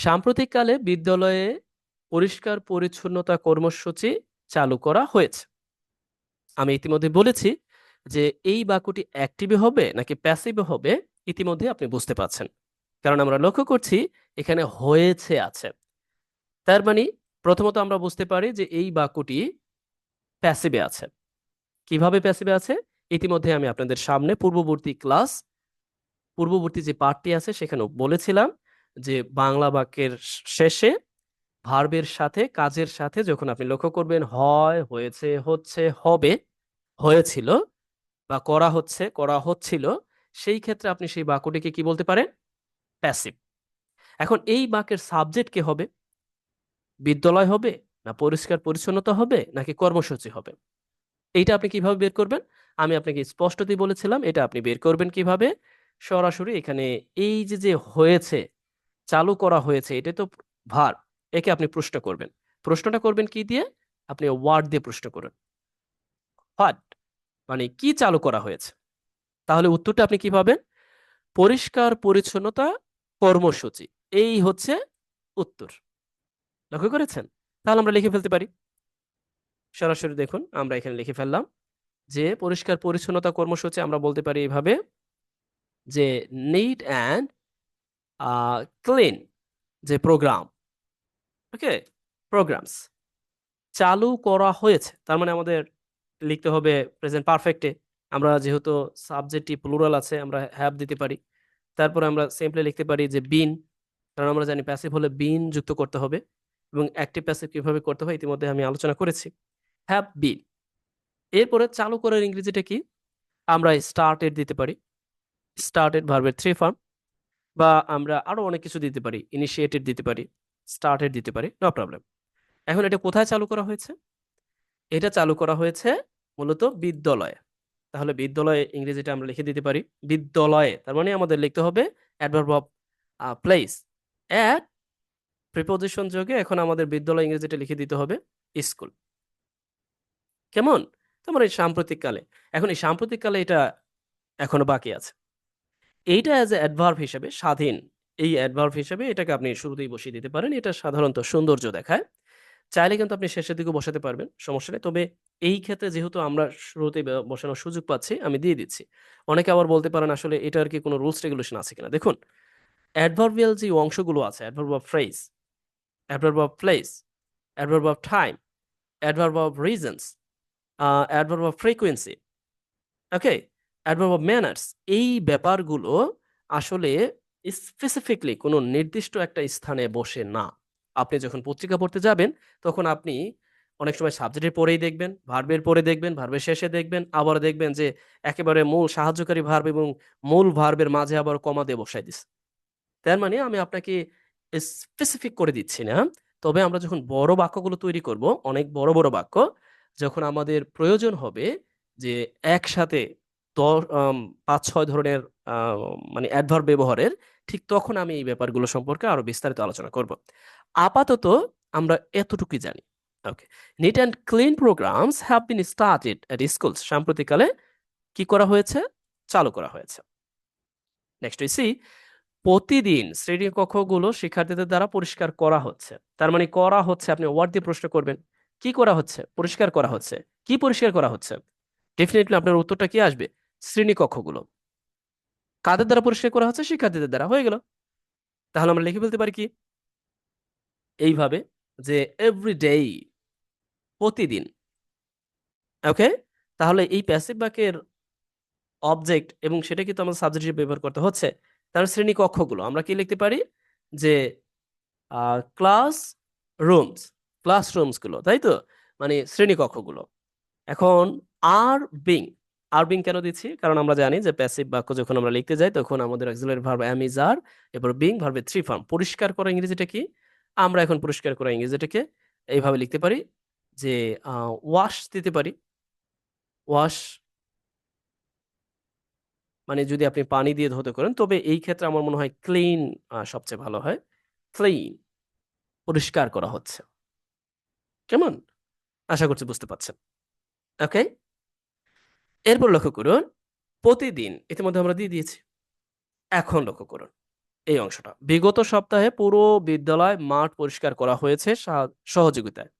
সাম্প্রতিককালে বিদ্যালয়ে পরিষ্কার পরিচ্ছন্নতা কর্মসূচি চালু করা হয়েছে। আমি ইতিমধ্যে বলেছি যে এই বাক্যটি অ্যাক্টিভে হবে নাকি প্যাসিভে হবে, ইতিমধ্যে আপনি বুঝতে পারছেন। কারণ আমরা লক্ষ্য করছি এখানে হয়েছে আছে। তার মানে প্রথমত আমরা বুঝতে পারি যে এই বাক্যটি প্যাসিভে আছে। কিভাবে প্যাসিভে আছে? ইতিমধ্যে আমি আপনাদের সামনে পূর্ববর্তী যে পার্টটি আছে সেখানেও বলেছিলাম যে বাংলা বাক্যের শেষে ভার্বের সাথে কাজের সাথে যখন আপনি লক্ষ্য করবেন হয়, হয়েছে, হচ্ছে, হবে, হয়েছিল বা করা হচ্ছে, করা হচ্ছিল, সেই ক্ষেত্রে আপনি সেই বাক্যটিকে কি বলতে পারেন? প্যাসিভ। এখন এই বাক্যের সাবজেক্ট কে হবে? বিদ্যালয় হবে, না পরিষ্কার পরিচ্ছন্নতা হবে, নাকি কর্মসূচি হবে? এইটা আপনি কিভাবে বের করবেন? আমি আপনাকে স্পষ্টতই বলেছিলাম এটা আপনি বের করবেন কিভাবে? সরাসরি এখানে এই যে হয়েছে, চালু করা হয়েছে, এটা তো ভার্ব। একে আপনি প্রশ্ন করবেন। প্রশ্নটা করবেন কি দিয়ে? আপনি ওয়ার্ড দিয়ে প্রশ্ন করুন। হোয়াট? মানে কি চালু করা হয়েছে? তাহলে উত্তরটা আপনি কি পাবেন? পরিষ্কার পরিচ্ছন্নতা কর্মসূচি। এই হচ্ছে উত্তর। লক্ষ্য করেছেন? তাহলে আমরা লিখে ফেলতে পারি। সরাসরি দেখুন আমরা এখানে লিখে ফেললাম যে পরিষ্কার পরিচ্ছন্নতা কর্মসূচি আমরা বলতে পারি এভাবে যে নিট অ্যান্ড ক্লিন যে প্রোগ্রাম, ওকে, প্রোগ্রামস চালু করা হয়েছে। তার মানে আমাদের লিখতে হবে প্রেজেন্ট পারফেক্টে। আমরা যেহেতু সাবজেক্টটি প্লুরাল আছে আমরা হ্যাভ দিতে পারি। তারপরে আমরা সিম্পলি লিখতে পারি যে বিন, কারণ আমরা জানি প্যাসিভ হলে বিন যুক্ত করতে হবে এবং অ্যাক্টিভ প্যাসিভ কিভাবে করতে হয় ইতিমধ্যে আমি আলোচনা করেছি। Have been. এরপরে চালু করার ইংরেজিটা কি? আমরা স্টার্টেড দিতে পারি। স্টার্টেড ভার্বের থ্রি ফর্ম, বা আমরা আরো অনেক কিছু দিতে পারি। ইনিশিয়েটেড দিতে পারি, স্টার্টেড দিতে পারি, নো প্রবলেম। এখন এটা কোথায় চালু করা হয়েছে? এটা চালু করা হয়েছে মূলত বিদ্যালয়ে। তাহলে বিদ্যালয়ে ইংরেজিটা আমরা লিখে দিতে পারি বিদ্যালয়ে। তার মানে আমাদের লিখতে হবে adverb of place at preposition যোগে এখন আমাদের বিদ্যালয় ইংরেজিটা লিখে দিতে হবে স্কুল। কেমন? তোমার এই সাম্প্রতিককালে, এখন এই সাম্প্রতিককালে এটা এখনো বাকি আছে। এইটা অ্যাজ এ অ্যাডভার্ব হিসেবে স্বাধীন, এই অ্যাডভার্ব হিসেবে এটাকে আপনি শুরুতেই বসিয়ে দিতে পারেন। এটা সাধারণত সৌন্দর্য দেখায়। চাইলে কিন্তু আপনি শেষের দিকেও বসাতে পারবেন, সমস্যা নেই। তবে এই ক্ষেত্রে যেহেতু আমরা শুরুতেই বসানোর সুযোগ পাচ্ছি, আমি দিয়ে দিচ্ছি। অনেকে আবার বলতে পারেন আসলে এটার কি কোনো রুলস রেগুলেশন আছে কিনা? দেখুন, অ্যাডভার্বিয়াল যে অংশগুলো আছে, adverb of phrase, adverb of place, adverb of time, adverb of reasons, adverb of frequency, okay, adverb of manners, এই ব্যাপারগুলো আসলে স্পেসিফিকলি কোনো নির্দিষ্ট একটা স্থানে বসে না। আপনি যখন পত্রিকা পড়তে যাবেন তখন আপনি অনেক সময় সাবজেক্টের পরেই দেখবেন, ভার্বের পরে দেখবেন, ভার্বের শেষে দেখবেন, আবার দেখবেন যে একেবারে মূল সাহায্যকারী ভার্ব এবং মূল ভার্বের মাঝে আবার কমা দিয়ে বসায় দিছে। তার মানে আমি আপনাকে স্পেসিফিক করে দিচ্ছি না। তবে আমরা যখন বড় বাক্যগুলো তৈরি করব, অনেক বড়, বড় বাক্য, যখন আমাদের প্রয়োজন হবে যে একসাথে ৫-৬ ধরনের আ মানে অ্যাডভার্ব ব্যবহারের, ঠিক তখন আমি এই ব্যাপারগুলো সম্পর্কে আরো বিস্তারিত আলোচনা করব। আপাতত আমরা এতটুকুই জানি। Okay. Neat and clean programs have been started at schools. সাম্প্রতিককালে কি করা হয়েছে? চালু করা হয়েছে। নেক্সট উই সি প্রতিদিন শ্রেণীকক্ষগুলো শিক্ষার্থীদের দ্বারা পরিষ্কার করা হচ্ছে। তার মানে করা হচ্ছে, আপনি ওয়ার্ড দিয়ে প্রশ্ন করবেন। কি করা হচ্ছে? পরিষ্কার করা হচ্ছে। কি পরিষ্কার করা হচ্ছে? ডেফিনিটলি আপনার উত্তরটা কি আসবে? শ্রেণীকক্ষগুলো। কাদের দ্বারা পরিষ্কার করা হচ্ছে? শিক্ষার্থীদের দ্বারা। হয়ে গেল। তাহলে আমরা লিখে ফেলতে পারি কি? এইভাবে যে এভরিডেই, প্রতিদিন। ওকে? তাহলে এই প্যাসিভ বাক্যের অবজেক্ট এবং সেটা কিন্তু আমাদের সাবজেক্ট হিসেবে ব্যবহার করতে হচ্ছে। তাহলে শ্রেণীকক্ষগুলো আমরা কি লিখতে পারি? যে ক্লাস রুমস, ক্লাসরুমস গুলো, তাই তো? মানে শ্রেণীকক্ষগুলো। এখন আর বিং, আর বিং কেন দিচ্ছি? কারণ আমরা জানি যে প্যাসিভ বাক্য যখন আমরা লিখতে যাই তখন আমাদের অক্সিলারি ভার্ব অ্যাম ইজ আর, এরপর বিং ভার্বের থ্রি ফর্ম। পরিষ্কার করা ইংরেজিটা কি? আমরা এখন পরিষ্কার করা ইংরেজিটাকে এইভাবে লিখতে পারি যে ওয়াশ দিতে পারি। ওয়াশ মানে যদি আপনি পানি দিয়ে ধৌত করেন, তবে এই ক্ষেত্রে আমার মনে হয় ক্লিন সবচেয়ে ভালো হয়। ক্লিন, পরিষ্কার করা হচ্ছে। কেমন? আশা করছি বুঝতে পারছেন। ওকে? এরপর লক্ষ্য করুন, প্রতিদিন ইতিমধ্যে আমরা দিয়ে দিয়েছি। এখন লক্ষ্য করুন। এই অংশটা বিগত সপ্তাহে পুরো বিদ্যালয় মাঠ পরিষ্কার করা হয়েছে সহযোগিতায়।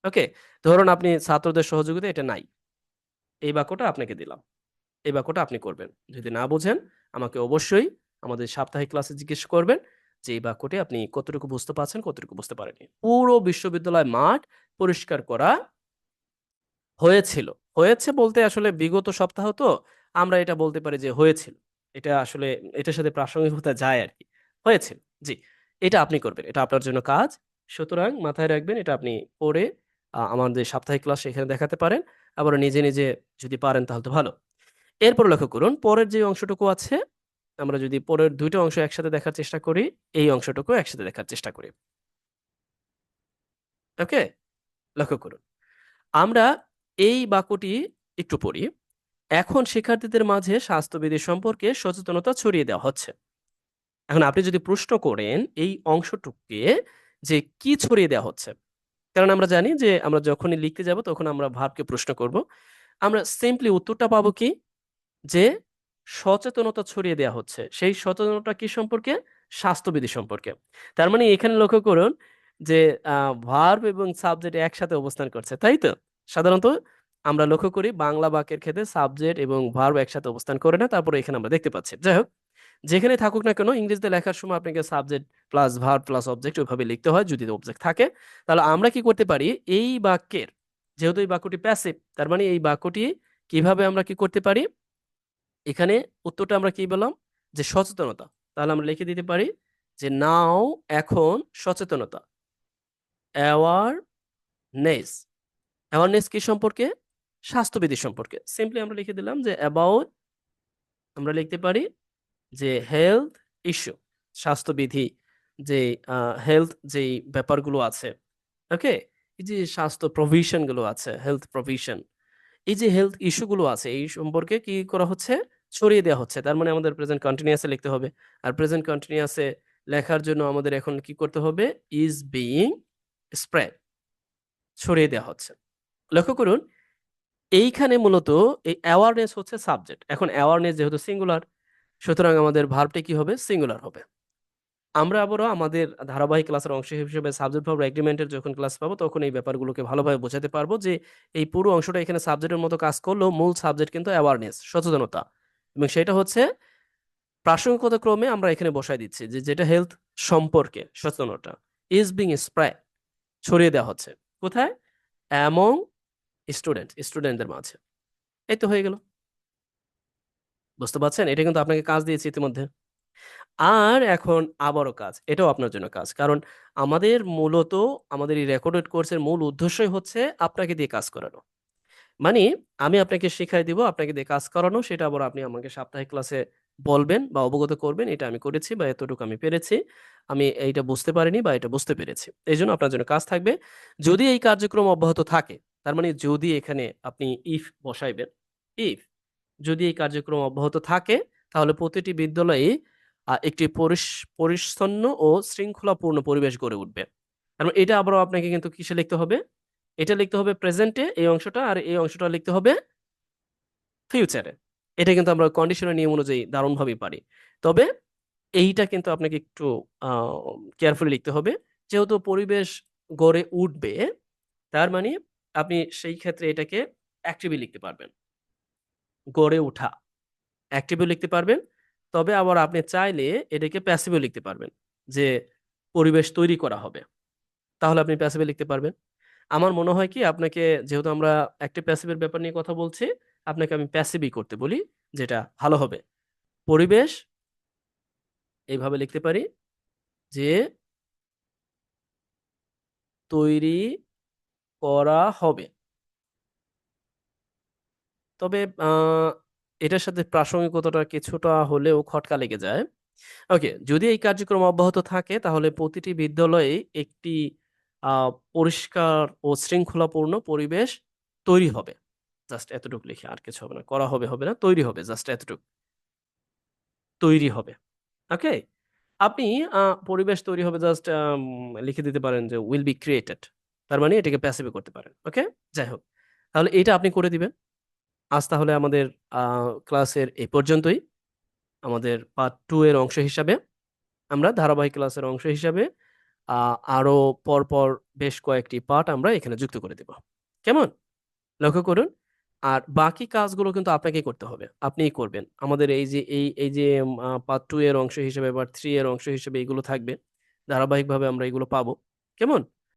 ওকে, ধরুন আপনি ছাত্রদের সহযোগিতা এটা নাই, এই বাক্যটা আপনাকে দিলাম, এই বাক্যটা আপনি করবেন। যদি না বোঝেন আমাকে অবশ্যই আমাদের সাপ্তাহিক ক্লাসে জিজ্ঞেস করবেন যে এই বাক্যটি আপনি কতটুকু বুঝতে পারছেন, কতটুকু বুঝতে পারেননি। পুরো বিশ্ববিদ্যালয় মাঠ পরিষ্কার করা হয়েছিল। হয়েছে বলতে আসলে বিগত সপ্তাহ তো আমরা এটা বলতে পারি যে হয়েছিল। এটা আসলে এটার সাথে প্রাসঙ্গিকতা যায় আরকি। হয়েছিল। জি। এটা আপনি করবেন। এটা আপনার জন্য কাজ। সুতরাং মাথায় রাখবেন এটা আপনি পড়ে আমাদের সাপ্তাহিক ক্লাস সেখানে দেখাতে পারেন। আবার নিজে, নিজে যদি পারেন তাহলে তো ভালো। এরপর লক্ষ্য করুন পরের যে অংশটুকু আছে, আমরা যদি পরের ২ টা অংশ একসাথে দেখার চেষ্টা করি, এই অংশটুকু একসাথে দেখার চেষ্টা করি। ওকে? লক্ষ্য করুন। আমরা এই বাক্যটি একটু পড়ি। এখন শিক্ষার্থীদের মাঝে স্বাস্থ্যবিধি সম্পর্কে সচেতনতা ছড়িয়ে দেওয়া হচ্ছে। এখন আপনি যদি প্রশ্ন করেন এই অংশটুকুকে যে কি ছড়িয়ে দেওয়া হচ্ছে? কারণ আমরা জানি যে আমরা যখনই লিখতে যাব তখন আমরা ভার্বকে প্রশ্ন করব। আমরা সিম্পলি উত্তরটা পাবো কি? যে সচেতনতা ছড়িয়ে দেওয়া হচ্ছে। সেই সচেতনতা কি সম্পর্কে? স্বাস্থ্যবিধি সম্পর্কে। তার মানে এখানে লক্ষ্য করুন যে আ ভার্ব এবং সাবজেক্ট একসাথে অবস্থান করছে। তাই তো? সাধারণত আমরা লক্ষ্য করি বাংলা বাক্যের ক্ষেত্রে সাবজেক্ট এবং ভার্ব একসাথে অবস্থান করে না। তারপরে এখানে আমরা দেখতে পাচ্ছি। যাই হোক, যেখানেই থাকুক না কেন ইংরেজিতে লেখার সময় আপনাকে subject plus verb plus object ওইভাবে লিখতে হয় যদি অবজেক্ট থাকে। তাহলে আমরা কি করতে পারি? এই বাক্যের যেহেতু এই বাক্যটি প্যাসিভ তার মানে এই বাক্যটি কিভাবে আমরা কি করতে পারি? এখানে উত্তরটা আমরা কি বললাম? যে সচেতনতা। তাহলে আমরা লিখে দিতে পারি যে নাও এখন সচেতনতা। অ্যাওয়ারনেস। অ্যাওয়ারনেস কি সম্পর্কে? স্বাস্থ্যবিধি সম্পর্কে। সিম্পলি আমরা লিখে দিলাম যে অ্যাবাউট আমরা লিখতে পারি যে হেলথ ইস্যু। স্বাস্থ্যবিধি যে আ হেলথ যেই ব্যাপারগুলো আছে, ওকে? এই যে স্বাস্থ্য প্রভিশন গুলো আছে, হেলথ প্রভিশন এই যে হেলথ ইস্যু গুলো আছে এই সম্পর্কে কি করা হচ্ছে? ছড়িয়ে দেওয়া হচ্ছে। তার মানে আমাদের প্রেজেন্ট কন্টিনিউয়াস এ লিখতে হবে। আর প্রেজেন্ট কন্টিনিউয়াস এ লেখার জন্য আমাদের এখন কি করতে হবে? ইস বিইং স্প্রেড ছড়িয়ে দেওয়া হচ্ছে। লক্ষ্য করুন এইখানে মূলত এই অ্যাওয়ারনেস হচ্ছে সাবজেক্ট। এখন অ্যাওয়ারনেস যেহেতু সিঙ্গুলার সুতরাং আমাদের ভার্বটি কি হবে? সিঙ্গুলার হবে। আমরা আবারও আমাদের ধারাবাহিক ক্লাসের অংশ হিসেবে সাবজেক্ট ভার্ব এগ্রিমেন্ট এর যখন ক্লাস পাবো তখন এই ব্যাপারগুলোকে ভালোভাবে বোঝাতে পারবো যে এই পুরো অংশটা এখানে সাবজেক্টের মতো কাজ করলেও মূল সাবজেক্ট কিন্তু অ্যাওয়ারনেস সচেতনতা এবং সেটা হচ্ছে প্রাসঙ্গিকতা ক্রমে আমরা এখানে বসায় দিচ্ছি যে যেটা হেলথ সম্পর্কে সচেতনতা ইজ বিং স্প্রেড ছড়িয়ে দেওয়া হচ্ছে কোথায় অ্যামং স্টুডেন্টদের মাঝে এই তো হয়ে গেল বুঝতে পারছেন এটা কিন্তু আপনাকে কাজ দিয়েছি ইতিমধ্যে আর এখন আবারও কাজ। এটাও আপনার জন্য কাজ। কারণ আমাদের মূলত আমাদের এই রেকর্ডেড কোর্সের মূল উদ্দেশ্যই হচ্ছে আপনাকে দিয়ে কাজ করানো। মানে আমি আপনাকে শিখাই দিব, আপনাকে দিয়ে কাজ করানো। সেটা আবার আপনি আমাকে সাপ্তাহিক ক্লাসে বলবেন বা অবগত করবেন, "এটা আমি করেছি বা এতটুকু আমি পেরেছি। আমি এইটা বুঝতে পারিনি বা এটা বুঝতে পেরেছি।" এজন্য আপনার জন্য কাজ থাকবে। যদি এই কার্যক্রম অব্যাহত থাকে, তার মানে যদি এখানে আপনি ইফ বসাইবেন। ইফ যদি এই কার্যক্রম অব্যাহত থাকে, তাহলে প্রতিটি বিদ্যালয়ে একটি পরিচ্ছন্ন ও শৃঙ্খলাপূর্ণ পরিবেশ গড়ে উঠবে। কারণ এটা আবারও আপনাকে কিন্তু কিসে লিখতে হবে? এটা লিখতে হবে প্রেজেন্টে এই অংশটা আর এই অংশটা লিখতে হবে ফিউচারে। এটা কিন্তু আমরা কন্ডিশনের নিয়ম অনুযায়ী দারুণভাবেই পারি। তবে এইটা কিন্তু আপনাকে একটু আ কেয়ারফুলি লিখতে হবে। যেহেতু পরিবেশ গড়ে উঠবে, তার মানে আপনি সেই ক্ষেত্রে এটাকে অ্যাক্টিভলি লিখতে পারবেন। গড়ে ওঠা। অ্যাক্টিভও লিখতে পারবেন। তবে আবার আপনি চাইলে এটাকে প্যাসিভও লিখতে পারবেন। যে পরিবেশ তৈরি করা হবে। তাহলে আপনি প্যাসিভে লিখতে পারবেন। আমার মনে হয় কি আপনাকে যেহেতু আমরা অ্যাক্টিভ প্যাসিভের ব্যাপার নিয়ে কথা বলছি, আপনাকে আমি প্যাসিভই করতে বলি যেটা ভালো হবে। পরিবেশ এইভাবে লিখতে পারি যে তৈরি করা হবে। তবে এটার সাথে প্রাসঙ্গিকতাটা কিছুটা হলেও খটকা লেগে যায়। ওকে, যদি এই কার্যক্রম অব্যাহত থাকে তাহলে প্রতিটি বিদ্যালয়ে একটি আ পরিষ্কার ও শৃঙ্খলাপূর্ণ পরিবেশ তৈরি হবে। জাস্ট এতটুকু লিখি আর কিছু হবে না। করা হবে, হবে না। তৈরি হবে জাস্ট এতটুক। তৈরি হবে। ওকে? আপনি আ পরিবেশ তৈরি হবে জাস্ট লিখে দিতে পারেন যে will be created তার মানে এটাকে প্যাসিভ এ করতে পারেন। ওকে? যাই হোক। তাহলে এটা আপনি করে দিবেন। আজ তাহলে আমাদের আ ক্লাসের এই পর্যন্তই। আমাদের পার্ট 2 এর অংশ হিসাবে। আমরা ধারাবাহিক ক্লাসের অংশ হিসাবে আরো পরপর বেশ কয়েকটি পার্ট আমরা এখানে যুক্ত করে দেব। কেমন? লক্ষ্য করুন। আর বাকি কাজগুলো কিন্তু আপনাকেই করতে হবে। আপনিই করবেন। আমাদের এই যে পার্ট 2 এর অংশ হিসেবে বা 3 এর অংশ হিসেবে এগুলো থাকবে। ধারাবাহিকভাবে আমরা এগুলো পাবো। কেমন?